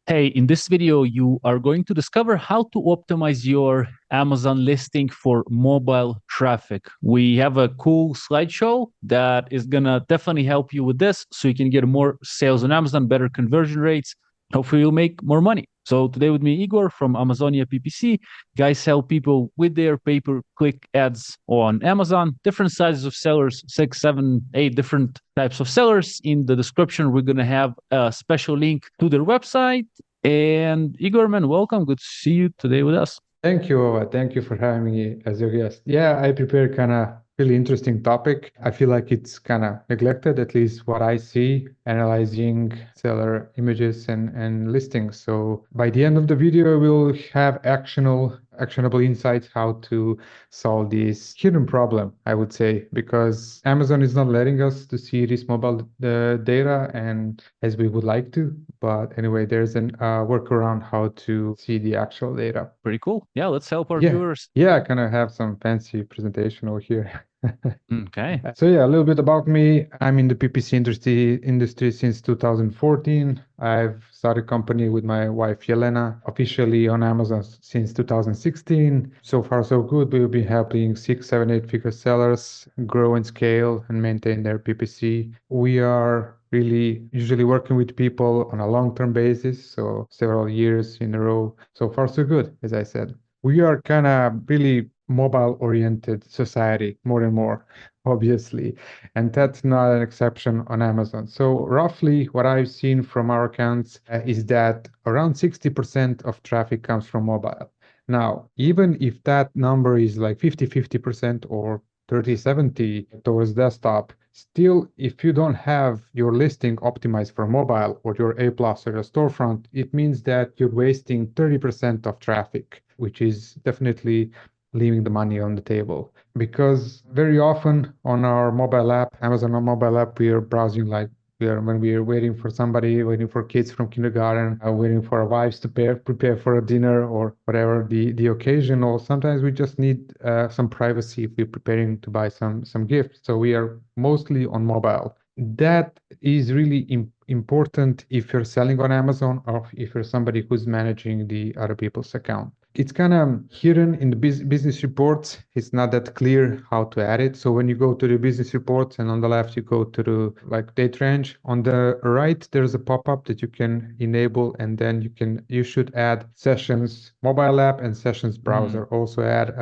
Hey, in this video, you are going to discover how to optimize your Amazon listing for mobile traffic. We have a cool slideshow that is going to definitely help you with this so you can get more sales on Amazon, better conversion rates. Hopefully, you'll make more money. So, today with me, Igor from Amazonia PPC. Guys help people with their pay-per-click ads on Amazon, different sizes of sellers, 6, 7, 8 different types of sellers. In the description, we're going to have a special link to their website. And Igor, man, welcome. Good to see you today with us. Thank you, Ova. Thank you for having me as your guest. Yeah, I prepared kind of really interesting topic. I feel like it's kind of neglected, at least what I see, analyzing seller images and listings. So by the end of the video, we'll have actionable insights how to solve this hidden problem, I would say, because Amazon is not letting us to see this mobile data and as we would like to. But anyway, there's an workaround how to see the actual data. Pretty cool. Yeah, let's help our Yeah, viewers. yeah, I kind of have some fancy presentation over here. Okay. So yeah, a little bit about me. I'm in the PPC industry since 2014. I've started a company with my wife Yelena, officially on Amazon since 2016. So far, so good. We'll be helping 6, 7, 8-figure sellers grow and scale and maintain their PPC. We are really usually working with people on a long-term basis, so several years in a row. So far, so good, as I said. We are kind of really mobile-oriented society more and more, obviously, and that's not an exception on Amazon. So roughly what I've seen from our accounts is that around 60% of traffic comes from mobile. Now, even if that number is like 50-50% or 30-70 towards desktop, still, if you don't have your listing optimized for mobile or your A plus or your storefront, it means that you're wasting 30% of traffic, which is definitely leaving the money on the table. Because very often on our mobile app, Amazon mobile app, we are browsing like when we are waiting for somebody, waiting for kids from kindergarten, waiting for our wives to prepare for a dinner or whatever the occasion, or sometimes we just need some privacy if we're preparing to buy some gifts. So we are mostly on mobile. That is really important if you're selling on Amazon or if you're somebody who's managing the other people's account. It's kind of hidden in the business reports. It's not that clear how to add it. So when you go to the business reports and on the left, you go to the like date range. On the right, there's a pop-up that you can enable, and then you should add sessions, mobile app and sessions browser. Also add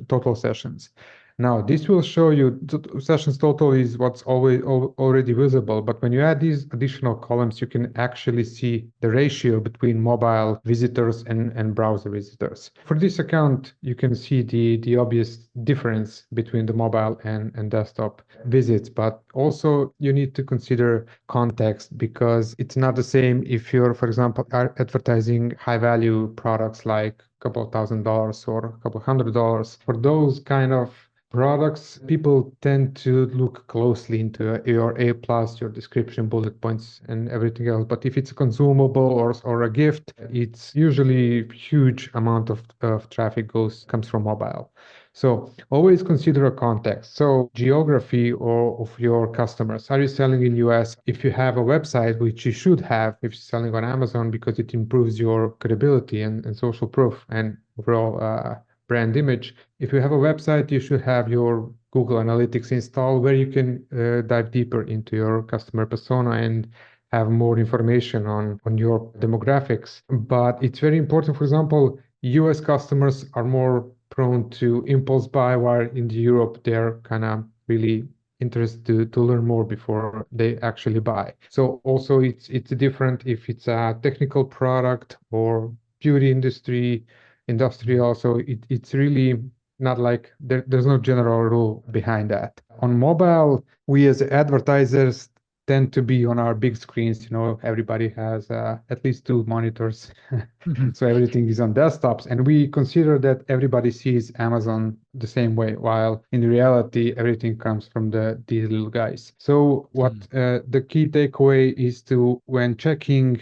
total sessions. Now, this will show you sessions total is what's already visible, but when you add these additional columns, you can actually see the ratio between mobile visitors and browser visitors. For this account, you can see the obvious difference between the mobile and desktop visits, but also you need to consider context because it's not the same if you're, for example, advertising high value products like a couple of $1,000 or a couple of $100. For those kind of products, people tend to look closely into your A plus, your description, bullet points, and everything else. But if it's a consumable or a gift, it's usually huge amount of traffic comes from mobile. So always consider a context. So geography of your customers. Are you selling in US? If you have a website, which you should have if you're selling on Amazon, because it improves your credibility and social proof and overall brand image. If you have a website, you should have your Google Analytics installed where you can dive deeper into your customer persona and have more information on your demographics. But it's very important, for example, US customers are more prone to impulse buy, while in Europe, they're kind of really interested to learn more before they actually buy. So also it's different if it's a technical product or beauty industry industrial. So it's really not like there's no general rule behind that. On mobile, we as advertisers tend to be on our big screens. Everybody has at least 2 monitors. So everything is on desktops. And we consider that everybody sees Amazon the same way, while in reality, everything comes from these little guys. So what the key takeaway is to, when checking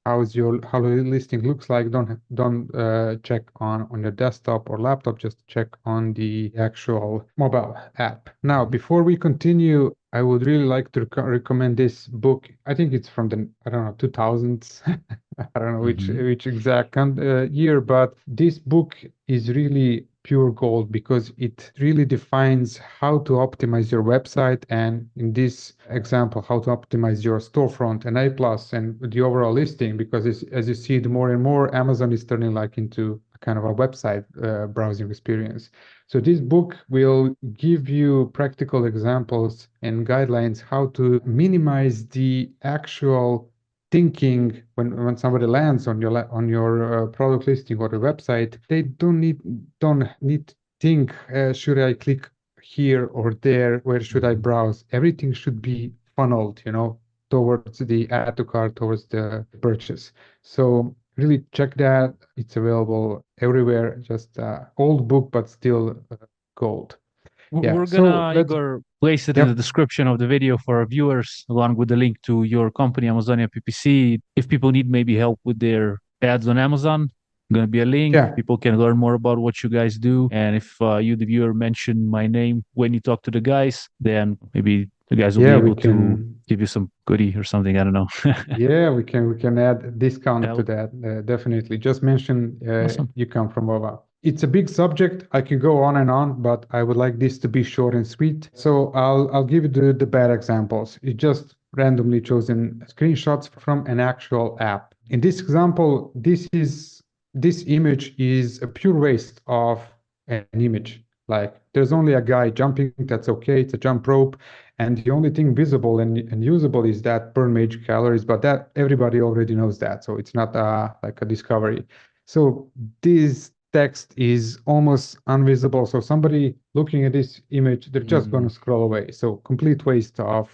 how the listing looks like, don't check on your desktop or laptop. Just check on the actual mobile app. Now, before we continue, I would really like to recommend this book. I think it's from the, I don't know, 2000s. I don't know which exact year, but this book is really pure gold because it really defines how to optimize your website, and in this example, how to optimize your storefront and A plus and the overall listing. Because as you see, the more and more Amazon is turning like into a kind of a website browsing experience. So this book will give you practical examples and guidelines how to minimize the actual thinking when somebody lands on your product listing or the website. They don't need to think, should I click here or there, where should I browse? Everything should be funneled, towards the add to cart, towards the purchase. So really check that. It's available everywhere. Just old book, but still gold. Yeah. We're So gonna, let's. Igor, place it in the Yep. description of the video for our viewers, along with the link to your company, Amazonia PPC. If people need maybe help with their ads on Amazon, gonna be a link. Yeah. People can learn more about what you guys do. And if you, the viewer, mention my name when you talk to the guys, then maybe the guys will be Yeah, we able to can. give you some goodie or something. I don't know. Yeah, we can add a discount to Help. that. Definitely. Just mention Awesome. you come from OVA. It's a big subject. I can go on and on, but I would like this to be short and sweet. So I'll give you the bad examples. It just randomly chosen screenshots from an actual app. In this example, this image is a pure waste of an image. Like there's only a guy jumping, that's okay, it's a jump rope. And the only thing visible and usable is that per page calories, but that everybody already knows that. So it's not like a discovery. So this text is almost invisible. So somebody looking at this image, they're just going to scroll away. So complete waste of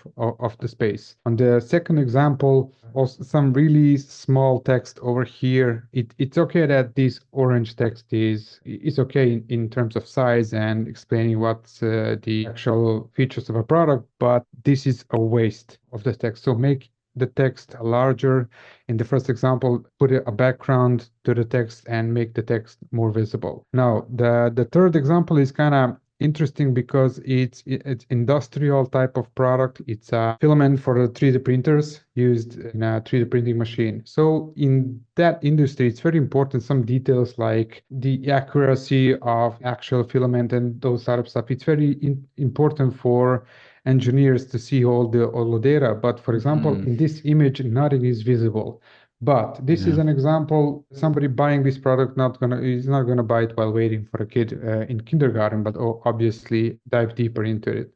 the space. On the second example, also some really small text over here. It's okay that this orange text is okay in terms of size and explaining what's the actual features of a product, but this is a waste of the text. So make the text larger. In the first example, put a background to the text and make the text more visible. Now, the third example is kind of interesting because it's industrial type of product. It's a filament for the 3D printers used in a 3D printing machine. So in that industry, it's very important, some details like the accuracy of actual filament and those sort of stuff. It's very important for engineers to see all the data. But for example, in this image, nothing is visible. But this is an example. Somebody buying this product is not gonna buy it while waiting for a kid in kindergarten, but obviously dive deeper into it.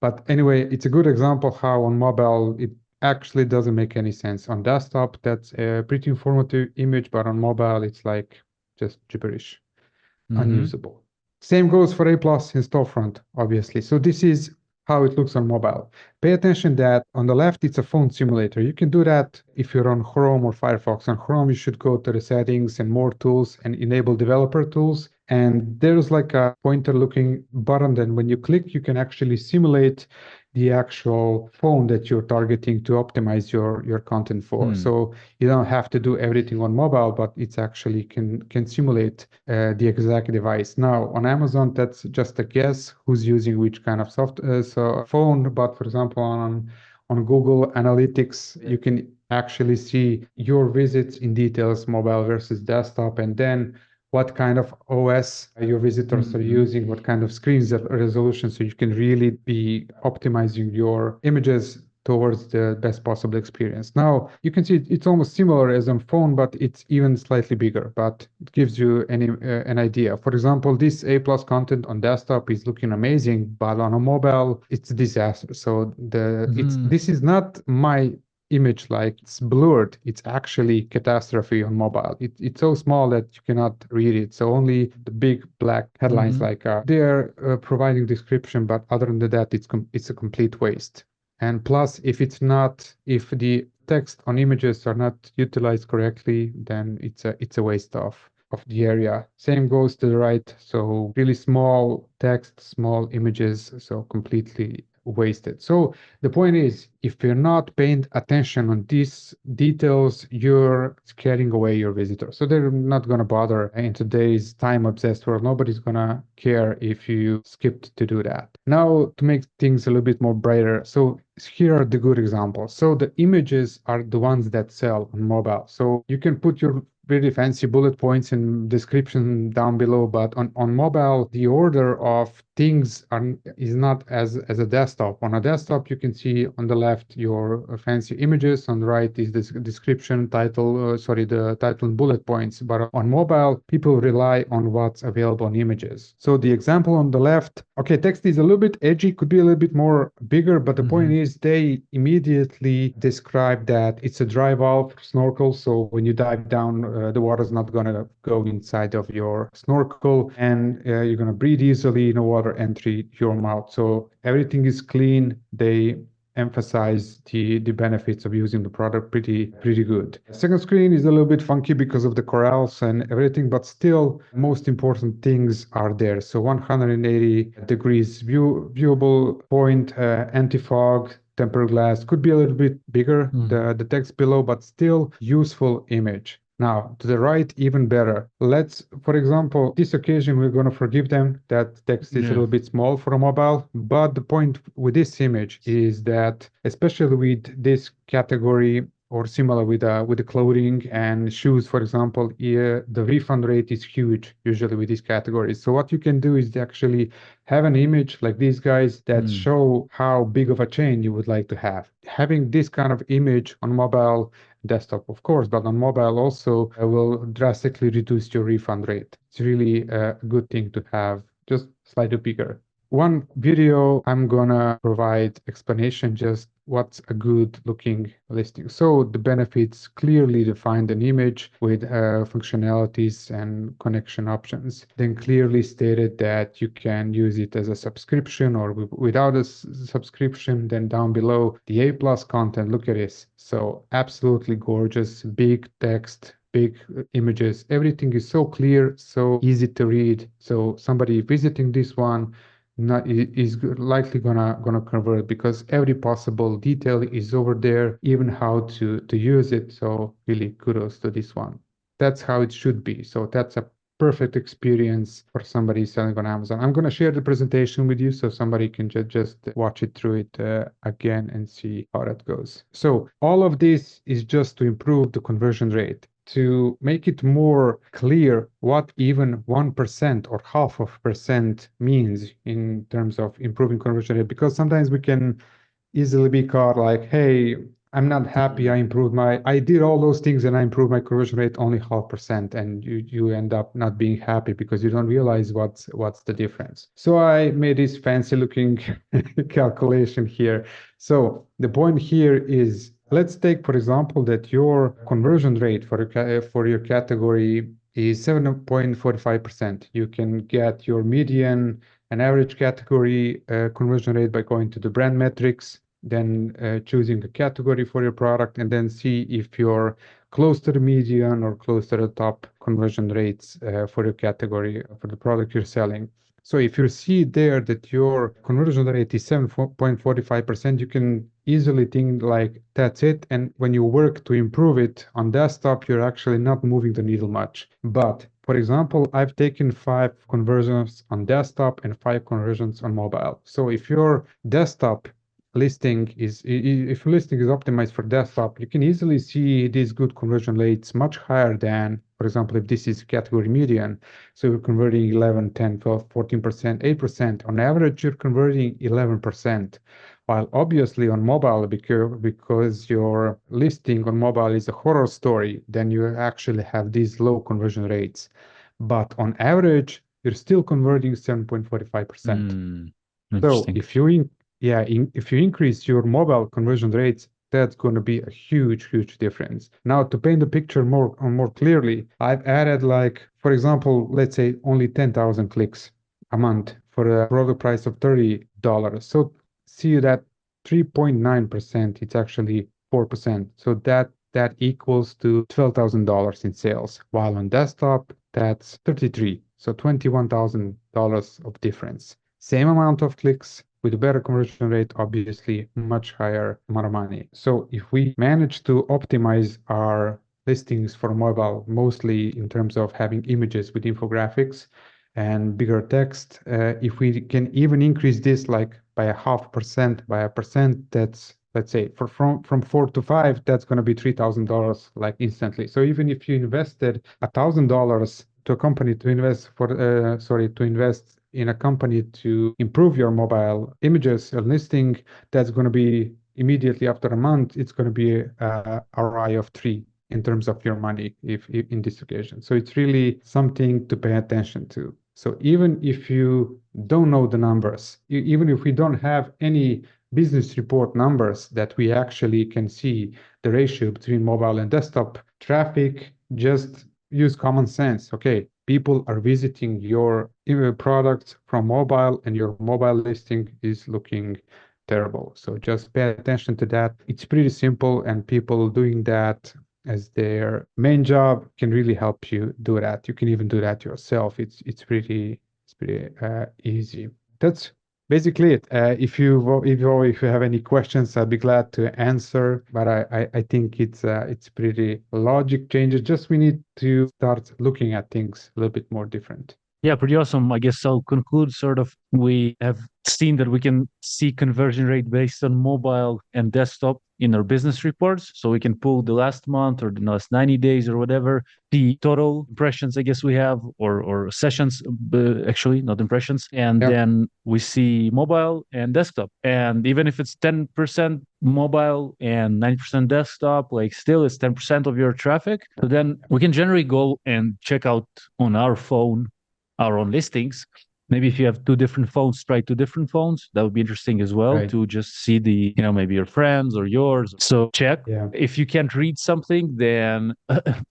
But anyway, it's a good example how on mobile it actually doesn't make any sense. On desktop, that's a pretty informative image, but on mobile, it's like just gibberish, unusable. Same goes for A plus in storefront, obviously. So this is how it looks on mobile. Pay attention that on the left, it's a phone simulator. You can do that if you're on Chrome or Firefox. On Chrome, you should go to the settings and more tools and enable developer tools. And there's like a pointer looking button. Then when you click, you can actually simulate the actual phone that you're targeting to optimize your content for. So you don't have to do everything on mobile, but it's actually can simulate the exact device. Now on Amazon, that's just a guess who's using which kind of phone. But for example, on Google Analytics, you can actually see your visits in details, mobile versus desktop, and then what kind of OS your visitors are using, what kind of screens resolution, so you can really be optimizing your images towards the best possible experience. Now, you can see it's almost similar as on phone, but it's even slightly bigger, but it gives you an idea. For example, this A+ content on desktop is looking amazing, but on a mobile, it's a disaster. So this is not my image, like it's blurred. It's actually catastrophe on mobile. It's so small that you cannot read it. So only the big black headlines like they're providing description, but other than that, it's a complete waste. And plus, if the text on images are not utilized correctly, then it's a waste of the area. Same goes to the right. So really small text, small images, so completely wasted. So the point is, if you're not paying attention on these details, you're scaring away your visitors. So they're not going to bother in today's time-obsessed world. Nobody's going to care if you skipped to do that. Now, to make things a little bit more brighter, so here are the good examples. So the images are the ones that sell on mobile. So you can put your really fancy bullet points and description down below, but on mobile, the order of things is not as a desktop. On a desktop, you can see on the left your fancy images, on the right is the description, title, the title and bullet points. But on mobile, people rely on what's available on images. So the example on the left, okay, text is a little bit edgy, could be a little bit more bigger, but the point is they immediately describe that it's a dry valve snorkel. So when you dive down, the water is not going to go inside of your snorkel, and you're going to breathe easily, no water entry your mouth. So everything is clean. They emphasize the benefits of using the product pretty good. Second screen is a little bit funky because of the corals and everything, but still most important things are there. So 180 degrees viewable point, anti-fog, tempered glass, could be a little bit bigger, the text below, but still useful image. Now, to the right, even better. Let's, for example, this occasion, we're going to forgive them that text is a little bit small for a mobile. But the point with this image is that, especially with this category or similar with the clothing and shoes, for example, the refund rate is huge usually with these categories. So what you can do is actually have an image like these guys that show how big of a chain you would like to have. Having this kind of image on mobile, desktop of course, but on mobile also will drastically reduce your refund rate. It's really a good thing to have, just slightly bigger. One video, I'm gonna provide explanation just what's a good looking listing. So the benefits clearly defined an image with functionalities and connection options. Then clearly stated that you can use it as a subscription or without a subscription. Then down below the A+ content, look at this. So absolutely gorgeous, big text, big images. Everything is so clear, so easy to read. So somebody visiting this one is likely gonna convert because every possible detail is over there, even how to use it. So really kudos to this one. That's how it should be. So that's a perfect experience for somebody selling on Amazon. I'm gonna share the presentation with you so somebody can just watch it through it again and see how that goes. So all of this is just to improve the conversion rate, to make it more clear what even 1% or half of percent means in terms of improving conversion rate, because sometimes we can easily be caught like, hey, I'm not happy, I did all those things and I improved my conversion rate only 0.5%, and you end up not being happy because you don't realize what's the difference. So I made this fancy looking calculation here. So the point here is, let's take, for example, that your conversion rate for your category is 7.45%. You can get your median and average category conversion rate by going to the brand metrics, then choosing a category for your product, and then see if you're close to the median or close to the top conversion rates for your category, for the product you're selling. So if you see there that your conversion rate is 7.45%, you can easily think like, that's it. And when you work to improve it on desktop, you're actually not moving the needle much. But for example, I've taken 5 conversions on desktop and 5 conversions on mobile. So if your desktop listing is, if your listing is optimized for desktop, you can easily see these good conversion rates much higher than, for example, if this is category median. So you're converting 11, 10, 12, 14%, 8%. On average, you're converting 11%. While obviously on mobile, because your listing on mobile is a horror story, then you actually have these low conversion rates. But on average, you're still converting 7.45%. So if you if you increase your mobile conversion rates, that's going to be a huge difference. Now, to paint the picture more clearly, I've added, like, for example, let's say only 10,000 clicks a month for a product price of $30. So see that 3.9%, it's actually 4%. So that equals to $12,000 in sales. While on desktop, that's 33. So $21,000 of difference. Same amount of clicks, with a better conversion rate, obviously much higher amount of money. So if we manage to optimize our listings for mobile, mostly in terms of having images with infographics and bigger text, if we can even increase this like by a 0.5%, by a percent, that's, let's say, from 4 to 5, that's going to be $3,000 like instantly. So even if you invested $1,000 to a company to invest to invest in a company to improve your mobile images or listing, that's going to be immediately after a month, it's going to be a ROI of 3 in terms of your money if in this occasion. So it's really something to pay attention to. So even if you don't know the numbers, even if we don't have any business report numbers that we actually can see the ratio between mobile and desktop traffic, just use common sense. Okay, people are visiting your products from mobile and your mobile listing is looking terrible. So just pay attention to that. It's pretty simple, and people doing that as their main job can really help you do that. You can even do that yourself. It's pretty easy. That's basically it. If you have any questions, I'd be glad to answer. But I think it's pretty logic changes. Just we need to start looking at things a little bit more different. Yeah, pretty awesome. I guess I'll conclude sort of we have seen that we can see conversion rate based on mobile and desktop in our business reports. So we can pull the last month or the last 90 days or whatever, the total impressions, I guess we have, or sessions, actually, not impressions. And then we see mobile and desktop. And even if it's 10% mobile and 90% desktop, like still it's 10% of your traffic. So then we can generally go and check out on our phone our own listings. Maybe if you have two different phones, try two different phones. That would be interesting as well to just see the, maybe your friends or yours. So check. If you can't read something, then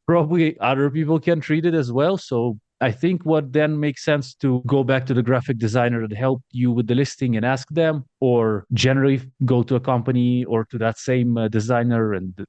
probably other people can't read it as well. So I think what then makes sense to go back to the graphic designer that helped you with the listing and ask them, or generally go to a company or to that same designer and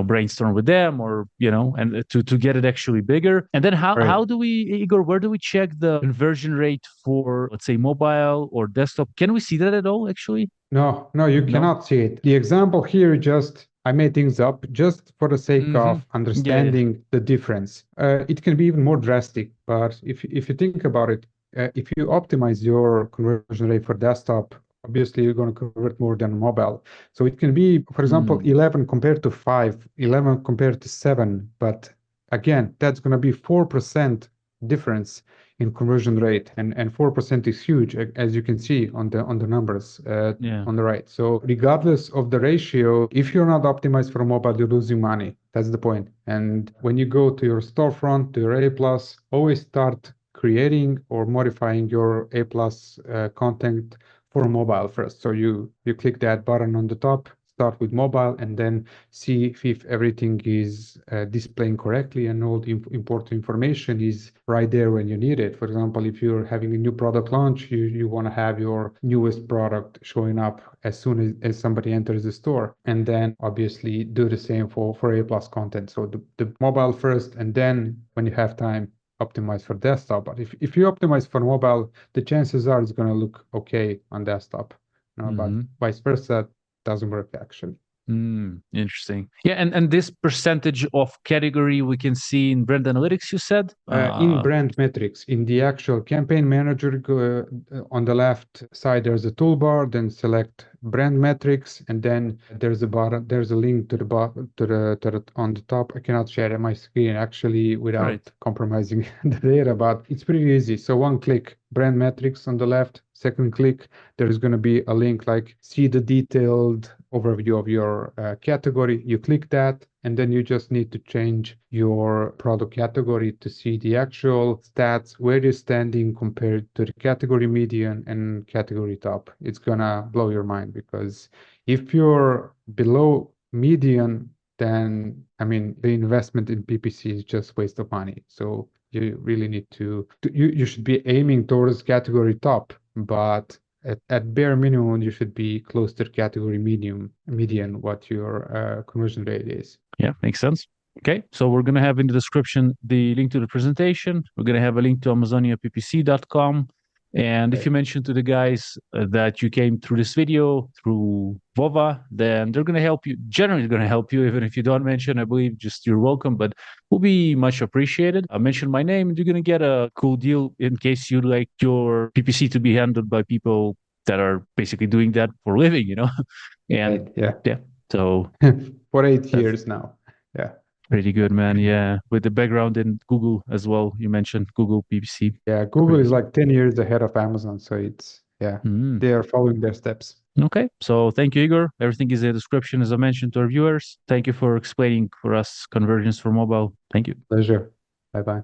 brainstorm with them, or and to get it actually bigger. And then how do we, Igor, where do we check the conversion rate for, let's say, mobile or desktop? Can we see that at all actually? No, you cannot see it. The example here, just I made things up just for the sake of understanding the difference. It can be even more drastic, but if you think about it, if you optimize your conversion rate for desktop, obviously you're going to convert more than mobile. So it can be, for example, 11 compared to 5, 11 compared to 7. But again, that's going to be 4% difference in conversion rate, and 4% is huge, as you can see on the numbers on the right. So regardless of the ratio, if you're not optimized for mobile, you're losing money. That's the point. And when you go to your storefront, to your A+, always start creating or modifying your A+ content for mobile first. So you click that button on the top, start with mobile, and then see if everything is displaying correctly and all the important information is right there when you need it. For example, if you're having a new product launch, you want to have your newest product showing up as soon as somebody enters the store. And then obviously do the same for A+ content. So the mobile first, and then when you have time, optimize for desktop. But if you optimize for mobile, the chances are it's going to look okay on desktop. But vice versa, doesn't work actually. Interesting. Yeah, and this percentage of category we can see in brand analytics, you said? In brand metrics, in the actual campaign manager, on the left side, there's a toolbar, then select brand metrics, and then there's a button, there's a link to the bottom, on the top. I cannot share my screen actually without compromising the data, but it's pretty easy. So one click, brand metrics on the left, second click, there's going to be a link like see the detailed overview of your category. You click that, and then you just need to change your product category to see the actual stats, where you're standing compared to the category median and category top. It's gonna blow your mind, because if you're below median, then the investment in PPC is just waste of money. So you really need you should be aiming towards category top, but at bare minimum, you should be close to the category median, what your conversion rate is. Yeah, makes sense. Okay, so we're going to have in the description the link to the presentation. We're going to have a link to AmazoniaPPC.com. And if Right. you mention to the guys that you came through this video through Vova, then they're going to help you, generally going to help you. Even if you don't mention, I believe, just you're welcome, but will be much appreciated. I mention my name and you're going to get a cool deal in case you like your PPC to be handled by people that are basically doing that for a living, you know? And Right. Yeah. yeah, so For 8 that's years now. Yeah. pretty good, man. Yeah, with the background in Google as well. You mentioned Google PPC. Yeah. Google is Crazy. like 10 years ahead of Amazon. So it's, yeah, Mm. they are following their steps. Okay, so thank you, Igor. Everything is in the description, as I mentioned to our viewers. Thank you for explaining for us conversions for mobile. Thank you. Pleasure. Bye bye.